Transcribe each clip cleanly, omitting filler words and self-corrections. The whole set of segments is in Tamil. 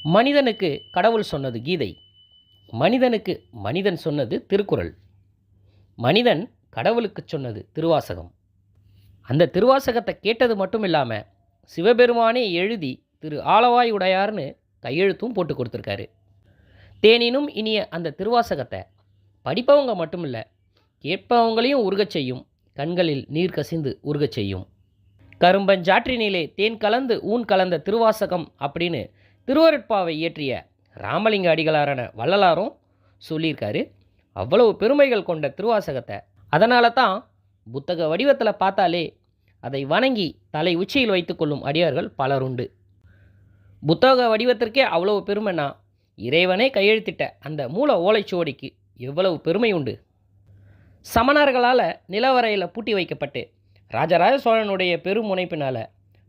மனிதனுக்கு கடவுள் சொன்னது கீதை, மனிதனுக்கு மனிதன் சொன்னது திருக்குறள், மனிதன் கடவுளுக்கு சொன்னது திருவாசகம். அந்த திருவாசகத்தை கேட்டது மட்டும் இல்லாமல் சிவபெருமானே எழுதி திரு ஆலவாய் உடையார்னு கையெழுத்தும் போட்டு கொடுத்துருக்காரு. தேனினும் இனிய அந்த திருவாசகத்தை படிப்பவங்க மட்டும் இல்லை, கேட்பவங்களையும் உருகச் செய்யும், கண்களில் நீர் கசிந்து உருகச் செய்யும். கரும்பஞ்சாற்றினிலே தேன் கலந்து ஊன் கலந்த திருவாசகம் அப்படின்னு திருவருட்பாவை இயற்றிய ராமலிங்க அடிகளாரான வள்ளலாரும் சொல்லியிருக்காரு. அவ்வளவு பெருமைகள் கொண்ட திருவாசகத்தை அதனால தான் புத்தக வடிவத்தில் பார்த்தாலே அதை வணங்கி தலை உச்சியில் வைத்து கொள்ளும் அடியார்கள் பலருண்டு. புத்தக வடிவத்திற்கே அவ்வளவு பெருமைனா இறைவனே கையெழுத்திட்ட அந்த மூல ஓலைச்சுவடிக்கு எவ்வளவு பெருமை உண்டு. சமணர்களால் நிலவரையில் பூட்டி வைக்கப்பட்டு ராஜராஜ சோழனுடைய பெருமுனைப்பினால்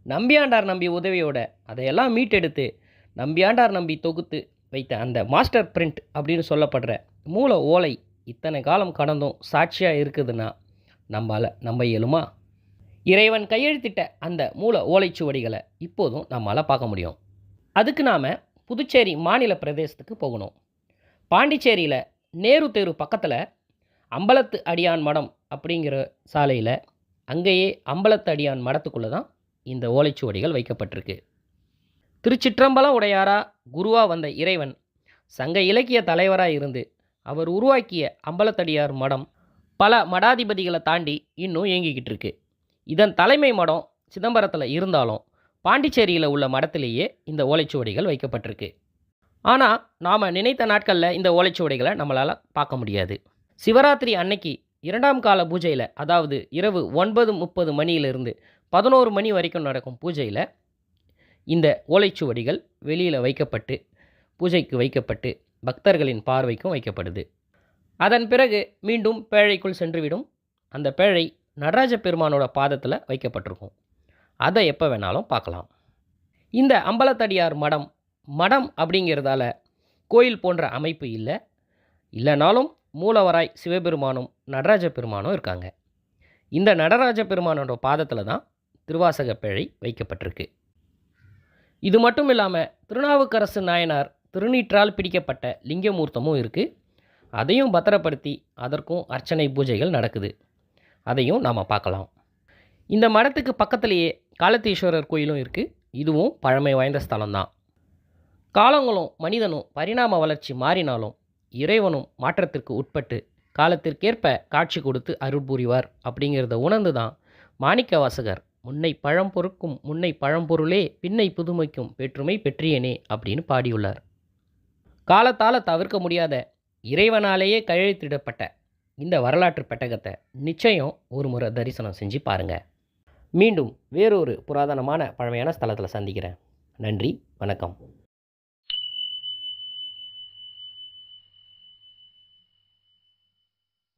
நம்பியாண்டார் நம்பி உதவியோட அதையெல்லாம் மீட்டெடுத்து நம்பியாண்டார் நம்பி தொகுத்து வைத்த அந்த மாஸ்டர் பிரிண்ட் அப்படின்னு சொல்லப்படுற மூல ஓலை இத்தனை காலம் கடந்தும் சாட்சியாக இருக்குதுன்னா நம்ப இயலுமா? இறைவன் கையெழுத்திட்ட அந்த மூல ஓலைச்சுவடிகளை இப்போதும் நம்மளால் பார்க்க முடியும். அதுக்கு நாம் புதுச்சேரி மாநில பிரதேசத்துக்கு போகணும். பாண்டிச்சேரியில் நேரு தெரு பக்கத்தில் அம்பலத்து அடியான் மடம் அப்படிங்கிற சாலையில் அங்கேயே அம்பலத்து அடியான் மடத்துக்குள்ளே தான் இந்த ஓலைச்சுவடிகள் வைக்கப்பட்டிருக்கு. திருச்சிற்றம்பலம் உடையாரா குருவாக வந்த இறைவன் சங்க இலக்கிய தலைவராக இருந்து அவர் உருவாக்கிய அம்பலத்தடியார் மடம் பல மடாதிபதிகளை தாண்டி இன்னும் இயங்கிக்கிட்டு இருக்கு. இதன் தலைமை மடம் சிதம்பரத்தில் இருந்தாலும் பாண்டிச்சேரியில் உள்ள மடத்திலேயே இந்த ஓலைச்சுவடிகள் வைக்கப்பட்டிருக்கு. ஆனால் நாம் நினைத்த நாட்களில் இந்த ஓலைச்சுவடிகளை நம்மளால் பார்க்க முடியாது. சிவராத்திரி அன்னைக்கு 2ஆம் கால பூஜையில், அதாவது இரவு 9:30 மணியிலிருந்து 11 மணி வரைக்கும் நடக்கும் பூஜையில் இந்த ஓலைச்சுவடிகள் வெளியில் வைக்கப்பட்டு பூஜைக்கு வைக்கப்பட்டு பக்தர்களின் பார்வைக்கும் வைக்கப்படுது. அதன் பிறகு மீண்டும் பேழைக்குள் சென்றுவிடும். அந்த பேழை நடராஜ பெருமானோட பாதத்தில் வைக்கப்பட்டிருக்கும். அதை எப்போ வேணாலும் பார்க்கலாம். இந்த அம்பலத்தடியார் மடம் அப்படிங்கிறதால கோயில் போன்ற அமைப்பு இல்லைனாலும் மூலவராய் சிவபெருமானும் நடராஜ பெருமானும் இருக்காங்க. இந்த நடராஜ பெருமானோட பாதத்தில் தான் திருவாசக பேழை வைக்கப்பட்டிருக்கு. இது மட்டும் இல்லாமல் திருநாவுக்கரசு நாயனார் திருநீற்றால் பிடிக்கப்பட்ட லிங்கமூர்த்தமும் இருக்குது. அதையும் பத்திரப்படுத்தி அதற்கும் அர்ச்சனை பூஜைகள் நடக்குது. அதையும் நாம் பார்க்கலாம். இந்த மடத்துக்கு பக்கத்திலேயே காலத்தீஸ்வரர் கோயிலும் இருக்குது. இதுவும் பழமை வாய்ந்த ஸ்தலம்தான். காலங்களும் மனிதனும் பரிணாம வளர்ச்சி மாறினாலும் இறைவனும் மாற்றத்திற்கு உட்பட்டு காலத்திற்கேற்ப காட்சி கொடுத்து அருள் புரிவார் அப்படிங்கிறத உணர்ந்து தான் மாணிக்க வாசகர் முன்னை பழம்பொருக்கும் முன்னை பழம்பொருளே பின்னை புதுமைக்கும் பெற்றுமை பெற்றியனே அப்படின்னு பாடியுள்ளார். காலத்தால் தவிர்க்க முடியாத இறைவனாலேயே கையெழுத்திடப்பட்ட இந்த வரலாற்று பெட்டகத்தை நிச்சயம் ஒரு முறை தரிசனம் செஞ்சு பாருங்கள். மீண்டும் வேறொரு புராதனமான பழமையான ஸ்தலத்தில் சந்திக்கிறேன். நன்றி, வணக்கம்.